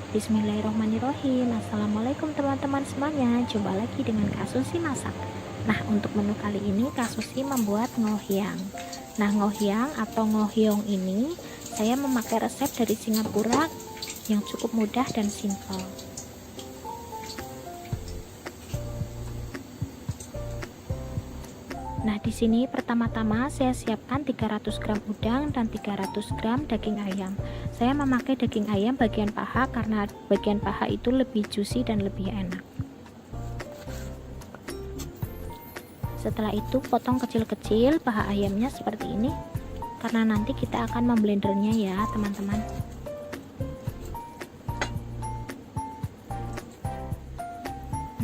Bismillahirrahmanirrahim. Assalamualaikum teman-teman semuanya. Jumpa lagi dengan Kak Susi masak. Nah, untuk menu kali ini Kak Susi membuat ngohyang. Nah, ngohyang atau ngohyong ini saya memakai resep dari Singapura yang cukup mudah dan simpel. Nah, di sini pertama-tama saya siapkan 300 gram udang dan 300 gram daging ayam. Saya memakai daging ayam bagian paha karena bagian paha itu lebih juicy dan lebih enak. Setelah itu potong kecil-kecil paha ayamnya seperti ini, karena nanti kita akan memblendernya ya teman-teman.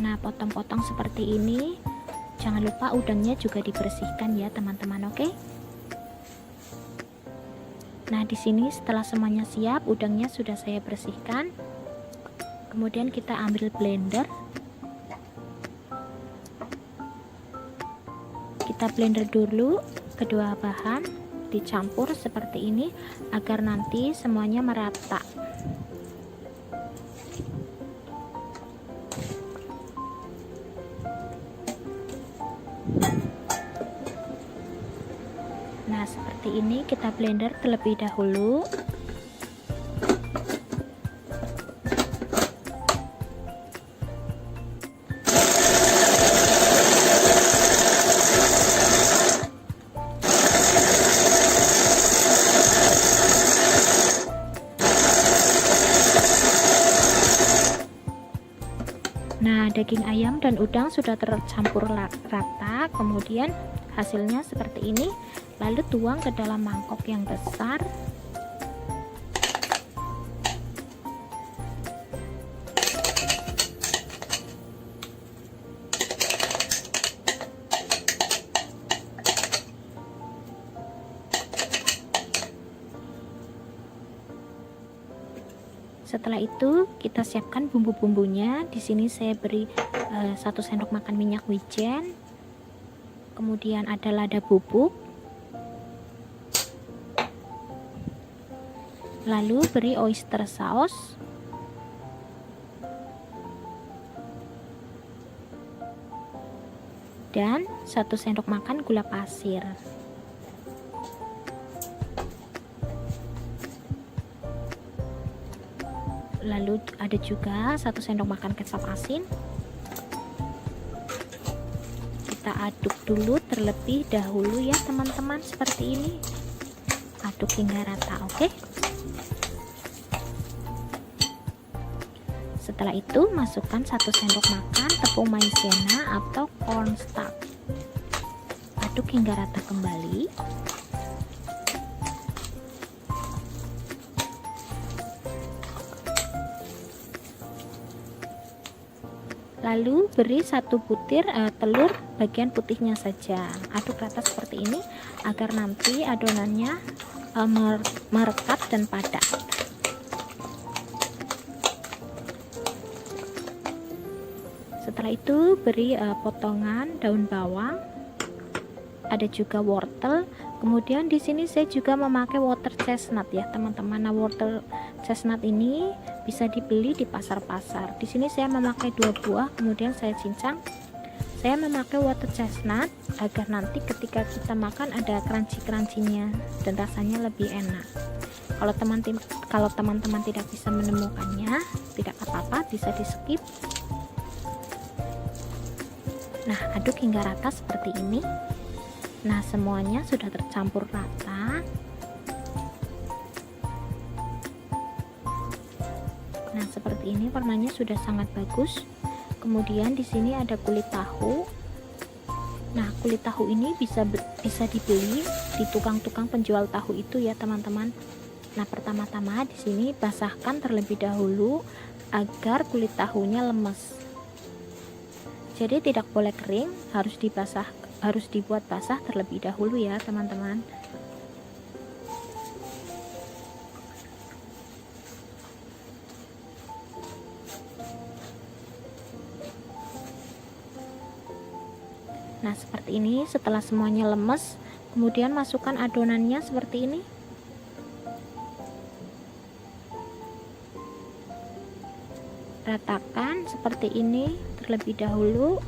Nah, potong-potong seperti ini. Jangan lupa udangnya juga dibersihkan ya teman-teman, oke? Nah, di sini setelah semuanya siap, udangnya sudah saya bersihkan. Kemudian kita ambil blender. Kita blender dulu kedua bahan, dicampur seperti ini agar nanti semuanya merata. Nah, seperti ini kita blender terlebih dahulu. Nah, daging ayam dan udang sudah tercampur rata, kemudian hasilnya seperti ini. Lalu tuang ke dalam mangkok yang besar. Setelah itu kita siapkan bumbu-bumbunya. Di sini saya beri 1 sendok makan minyak wijen. Kemudian ada lada bubuk. Lalu beri oyster sauce. Dan 1 sendok makan gula pasir. Lalu ada juga 1 sendok makan kecap asin. Kita aduk dulu terlebih dahulu ya teman-teman, seperti ini. Aduk hingga rata, oke? Setelah itu masukkan 1 sendok makan tepung maizena atau cornstarch. Aduk hingga rata kembali. Lalu beri 1 butir telur bagian putihnya saja. Aduk rata seperti ini agar nanti adonannya merekat dan padat. Setelah itu beri potongan daun bawang. Ada juga wortel. Kemudian di sini saya juga memakai water chestnut ya teman-teman. Nah, water chestnut ini bisa dibeli di pasar-pasar. Di sini saya memakai 2 buah, kemudian saya cincang. Saya memakai water chestnut agar nanti ketika kita makan ada crunchy-crunchy-nya dan rasanya lebih enak. Kalau teman-teman tidak bisa menemukannya, tidak apa-apa, bisa di-skip. Nah, aduk hingga rata seperti ini. Nah, semuanya sudah tercampur rata. Nah, seperti ini warnanya sudah sangat bagus. Kemudian di sini ada kulit tahu. Nah, kulit tahu ini bisa dibeli di tukang-tukang penjual tahu itu ya, teman-teman. Nah, pertama-tama di sini basahkan terlebih dahulu agar kulit tahunya lemes. Jadi tidak boleh kering, harus dibuat basah terlebih dahulu ya, teman-teman. Nah, seperti ini. Setelah semuanya lemes, kemudian masukkan adonannya seperti ini. ratakan seperti ini terlebih dahulu.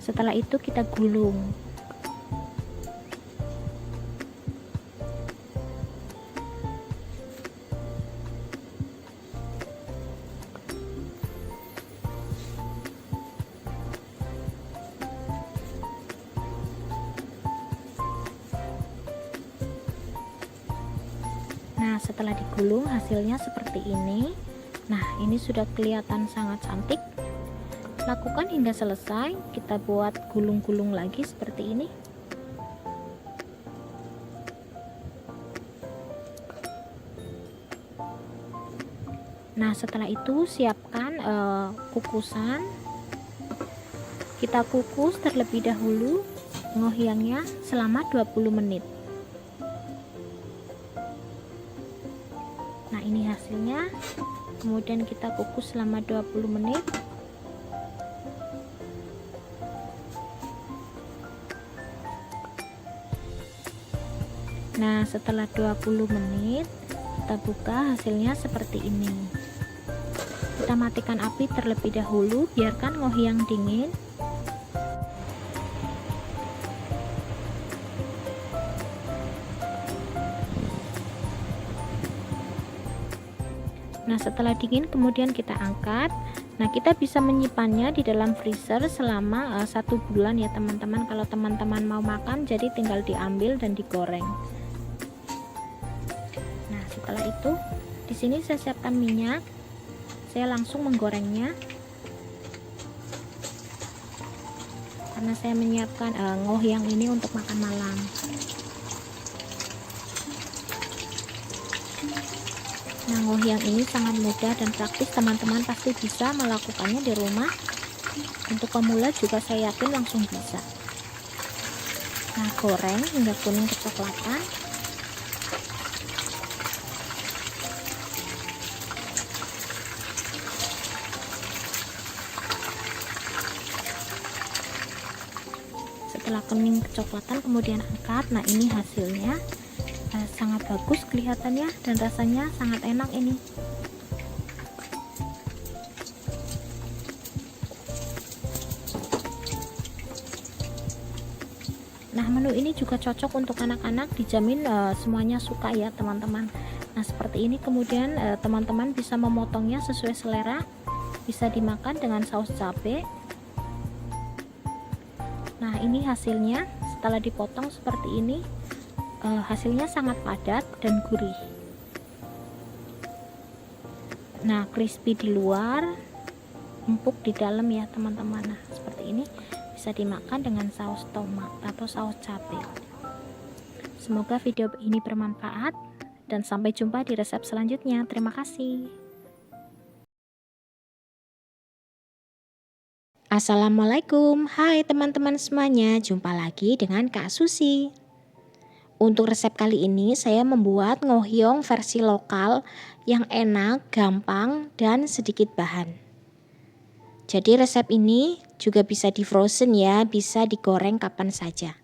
Setelah itu kita gulung. Nah, setelah digulung hasilnya seperti ini. Nah, ini sudah kelihatan sangat cantik. Lakukan hingga selesai. Kita buat gulung-gulung lagi seperti ini. Nah, setelah itu siapkan kukusan. Kita kukus terlebih dahulu ngohyangnya selama 20 menit. Nah, ini hasilnya. Kemudian kita kukus selama 20 menit. Nah, setelah 20 menit kita buka, hasilnya seperti ini. Kita matikan api terlebih dahulu, biarkan ngohyang dingin. Nah, setelah dingin kemudian kita angkat. Nah, kita bisa menyimpannya di dalam freezer selama 1 bulan ya teman-teman. Kalau teman-teman mau makan, jadi tinggal diambil dan digoreng. Nah, setelah itu di sini saya siapkan minyak. Saya langsung menggorengnya. Karena saya menyiapkan ngohyang ini untuk makan malam. Nah, ngohyang ini sangat mudah dan praktis, teman-teman pasti bisa melakukannya di rumah. Untuk pemula juga saya yakin langsung bisa. Nah, goreng hingga kuning kecoklatan. Setelah kuning kecoklatan kemudian angkat. Nah, ini hasilnya. Sangat bagus kelihatannya dan rasanya sangat enak ini. Nah, menu ini juga cocok untuk anak-anak, dijamin semuanya suka ya teman-teman. Nah, seperti ini kemudian teman-teman bisa memotongnya sesuai selera, bisa dimakan dengan saus cabai. Nah, ini hasilnya setelah dipotong seperti ini. Hasilnya sangat padat dan gurih. Nah, crispy di luar, empuk di dalam ya teman-teman. Nah, seperti ini bisa dimakan dengan saus tomat atau saus cabai. Semoga video ini bermanfaat dan sampai jumpa di resep selanjutnya. Terima kasih. Assalamualaikum, hai teman-teman semuanya, jumpa lagi dengan Kak Susi. Untuk resep kali ini saya membuat ngohyong versi lokal yang enak, gampang, dan sedikit bahan. Jadi resep ini juga bisa di frozen ya, bisa digoreng kapan saja.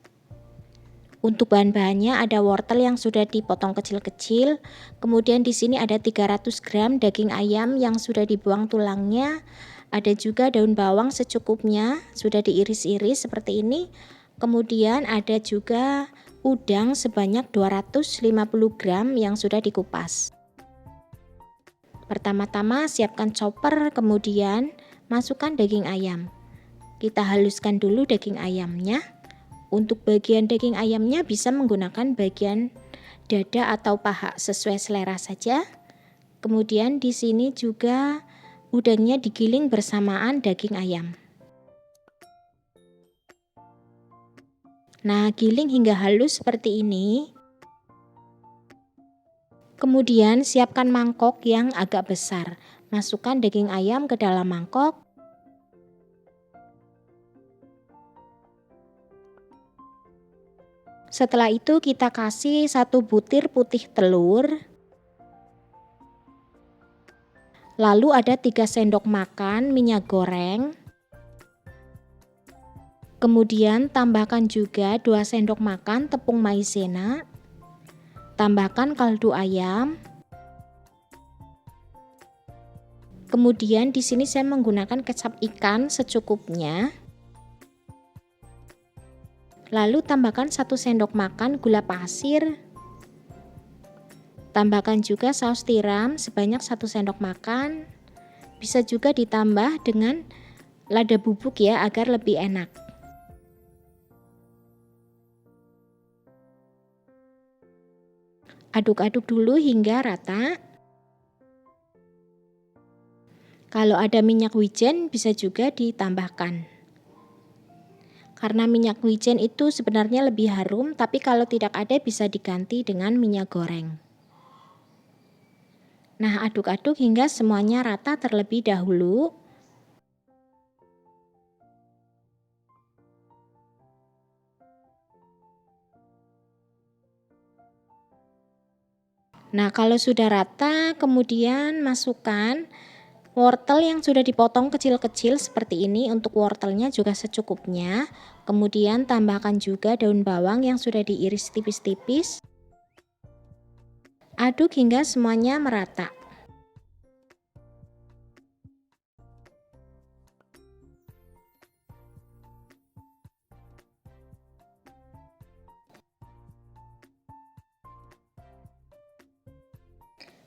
Untuk bahan-bahannya ada wortel yang sudah dipotong kecil-kecil, kemudian di sini ada 300 gram daging ayam yang sudah dibuang tulangnya, ada juga daun bawang secukupnya, sudah diiris-iris seperti ini. Kemudian ada juga udang sebanyak 250 gram yang sudah dikupas. Pertama-tama siapkan chopper, kemudian masukkan daging ayam. Kita haluskan dulu daging ayamnya. Untuk bagian daging ayamnya bisa menggunakan bagian dada atau paha sesuai selera saja. Kemudian di sini juga udangnya digiling bersamaan daging ayam. Nah, giling hingga halus seperti ini. Kemudian siapkan mangkok yang agak besar. Masukkan daging ayam ke dalam mangkok. Setelah itu kita kasih 1 butir putih telur. Lalu ada 3 sendok makan minyak goreng. Kemudian tambahkan juga 2 sendok makan tepung maizena. Tambahkan kaldu ayam. Kemudian di sini saya menggunakan kecap ikan secukupnya. Lalu tambahkan 1 sendok makan gula pasir. Tambahkan juga saus tiram sebanyak 1 sendok makan. Bisa juga ditambah dengan lada bubuk ya, agar lebih enak. Aduk-aduk dulu hingga rata. Kalau ada minyak wijen bisa juga ditambahkan. Karena minyak wijen itu sebenarnya lebih harum, tapi kalau tidak ada bisa diganti dengan minyak goreng. Nah, aduk-aduk hingga semuanya rata terlebih dahulu. Nah, kalau sudah rata, kemudian masukkan wortel yang sudah dipotong kecil-kecil seperti ini. Untuk wortelnya juga secukupnya. Kemudian tambahkan juga daun bawang yang sudah diiris tipis-tipis. Aduk hingga semuanya merata.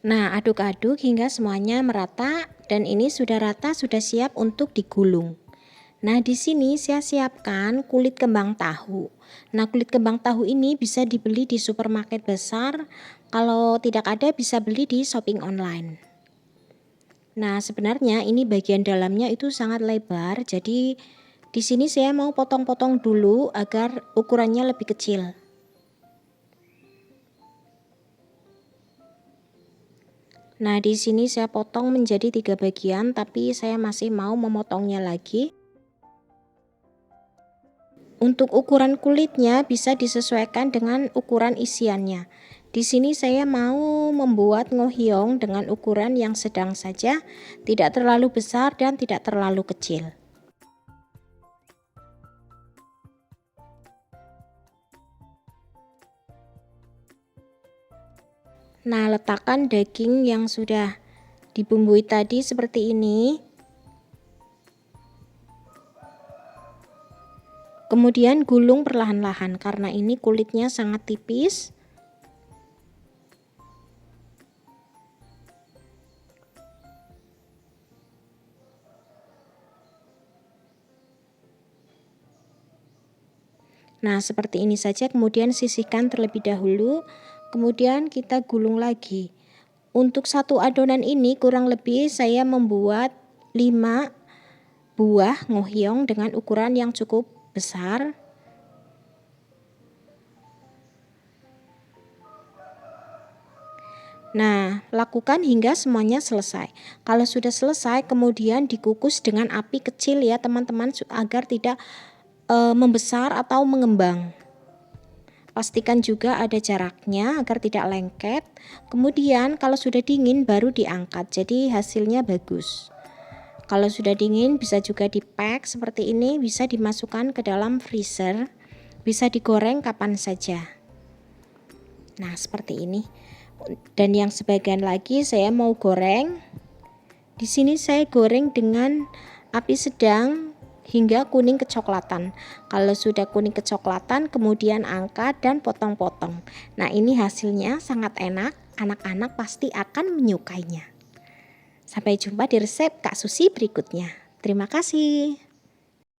Nah, aduk-aduk hingga semuanya merata dan ini sudah rata, sudah siap untuk digulung. Nah, di sini saya siapkan kulit kembang tahu. Nah, kulit kembang tahu ini bisa dibeli di supermarket besar. Kalau tidak ada bisa beli di shopping online. Nah, sebenarnya ini bagian dalamnya itu sangat lebar, jadi di sini saya mau potong-potong dulu agar ukurannya lebih kecil. Nah, di sini saya potong menjadi 3 bagian, tapi saya masih mau memotongnya lagi. Untuk ukuran kulitnya bisa disesuaikan dengan ukuran isiannya. Di sini saya mau membuat ngohyong dengan ukuran yang sedang saja, tidak terlalu besar dan tidak terlalu kecil. Nah, letakkan daging yang sudah dibumbui tadi seperti ini. Kemudian gulung perlahan-lahan karena ini kulitnya sangat tipis. Nah, seperti ini saja, kemudian sisihkan terlebih dahulu. Kemudian kita gulung lagi. Untuk satu adonan ini kurang lebih saya membuat 5 buah ngohyong dengan ukuran yang cukup besar. Nah, lakukan hingga semuanya selesai. Kalau sudah selesai, kemudian dikukus dengan api kecil ya teman-teman, agar tidak membesar atau mengembang. Pastikan juga ada jaraknya agar tidak lengket. Kemudian kalau sudah dingin baru diangkat, jadi hasilnya bagus. Kalau sudah dingin bisa juga di-pack seperti ini, bisa dimasukkan ke dalam freezer, bisa digoreng kapan saja. Nah, seperti ini. Dan yang sebagian lagi saya mau goreng. Di sini saya goreng dengan api sedang hingga kuning kecoklatan. Kalau sudah kuning kecoklatan, kemudian angkat dan potong-potong. Nah, ini hasilnya sangat enak, anak-anak pasti akan menyukainya. Sampai jumpa di resep Kak Susi berikutnya. Terima kasih.